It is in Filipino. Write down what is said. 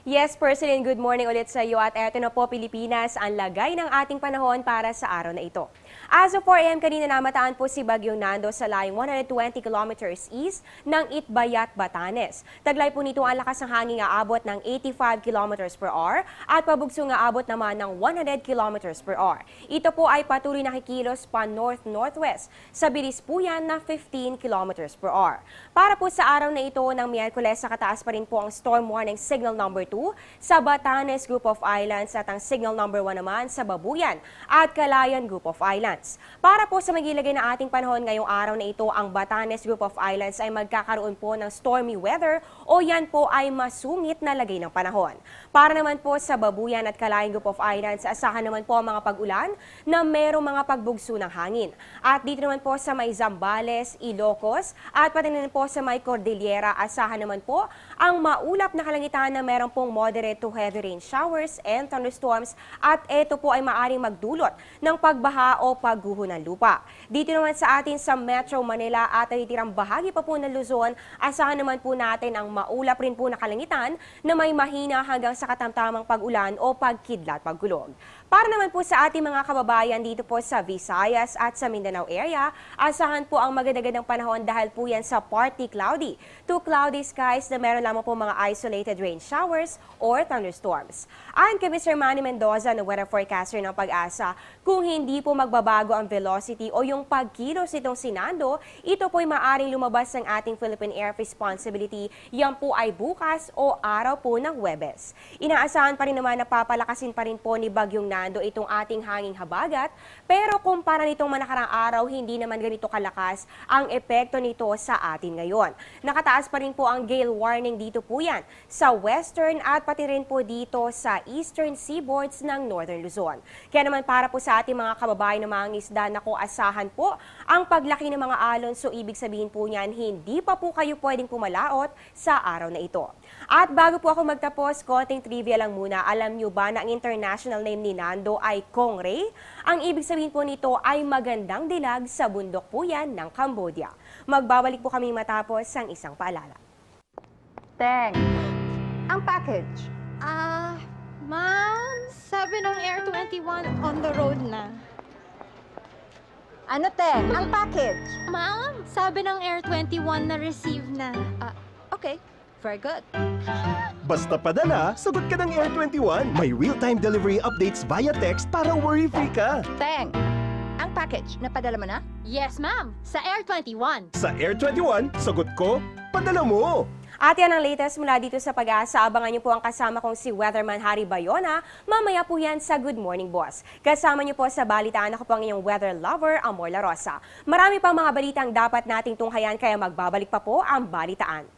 Yes, Persilin, good morning ulit sa iyo at eto na po Pilipinas ang lagay ng ating panahon para sa araw na ito. As of 4 a.m. kanina namataan po si Bagyong Nando sa layong 120 kilometers east ng Itbayat, Batanes. Taglay po nito ang lakas ng hangin aabot ng 85 kilometers per hour at pabugso aabot naman ng 100 kilometers per hour. Ito po ay patuloy na kikilos pa north-northwest sa bilis po yan na 15 kilometers per hour. Para po sa araw na ito ng Miyerkules, nakataas pa rin po ang storm warning signal number 2 sa Batanes Group of Islands at ang signal number 1 naman sa Babuyan at Calayan Group of Islands. Para po sa magilagay na ating panahon ngayong araw na ito, ang Batanes Group of Islands ay magkakaroon po ng stormy weather o yan po ay masungit na lagay ng panahon. Para naman po sa Babuyan at Calayan Group of Islands, asahan naman po ang mga pag-ulan na merong mga pagbugso ng hangin. At dito naman po sa may Zambales, Ilocos at pati naman po sa may Cordillera, asahan naman po ang maulap na kalangitan na meron pong moderate to heavy rain showers and thunderstorms at ito po ay maaaring magdulot ng pagbaha o pagguho ng lupa. Dito naman sa atin sa Metro Manila at ay tirang bahagi pa po ng Luzon, asahan naman po natin ang maulap rin po na kalangitan na may mahina hanggang sa katamtamang pag-ulan o pagkidlat pagkulog. Para naman po sa ating mga kababayan dito po sa Visayas at sa Mindanao area, asahan po ang magandang panahon dahil po yan sa partly cloudy to cloudy skies na meron lamang po mga isolated rain showers or thunderstorms. Ayon kay Mr. Manny Mendoza na weather forecaster ng Pag-asa, kung hindi po magbabago ang velocity o yung pagkilos nitong sinando, ito po ay maaring lumabas ng ating Philippine Air Responsibility. Yan po ay bukas o araw po ng Huwebes. Inaasahan pa rin naman na papalakasin pa rin po ni Bagyong Nando itong ating hanging habagat, pero kumpara nitong manakarang araw, hindi naman ganito kalakas ang epekto nito sa atin ngayon. Nakataas pa rin po ang gale warning dito po yan sa western at pati rin po dito sa eastern seaboards ng northern Luzon. Kaya naman para po sa ating mga kababayan na mga isda, naku, asahan po ang paglaki ng mga alon, so ibig sabihin po niyan, hindi pa po kayo pwedeng pumalaot sa araw na ito. At bago po ako magtapos, konting trivia lang muna. Alam nyo ba na ang international name ni Nando ay Kongray? Ang ibig sabihin po nito ay magandang dilag sa bundok po yan ng Cambodia. Magbabalik po kami matapos ang isang paalala. Teng, ang package. Ma'am, sabi ng Air 21 on the road na. Ano, Teng? Ang package. Ma'am, sabi ng Air 21 na receive na. Okay, very good. Basta padala, sagot ka ng Air 21. May real-time delivery updates via text para worry-free ka. Teng, ang package, napadala mo na? Yes, ma'am, sa Air 21. Sa Air 21, sagot ko, padala mo. At yan ang latest mula dito sa Pag-asa. Abangan niyo po ang kasama kong si Weatherman Harry Bayona. Mamaya po yan sa Good Morning Boss. Kasama niyo po sa balitaan, ako po ang inyong weather lover, Amor La Rosa. Marami pang mga balitang dapat nating tunghayan kaya magbabalik pa po ang balitaan.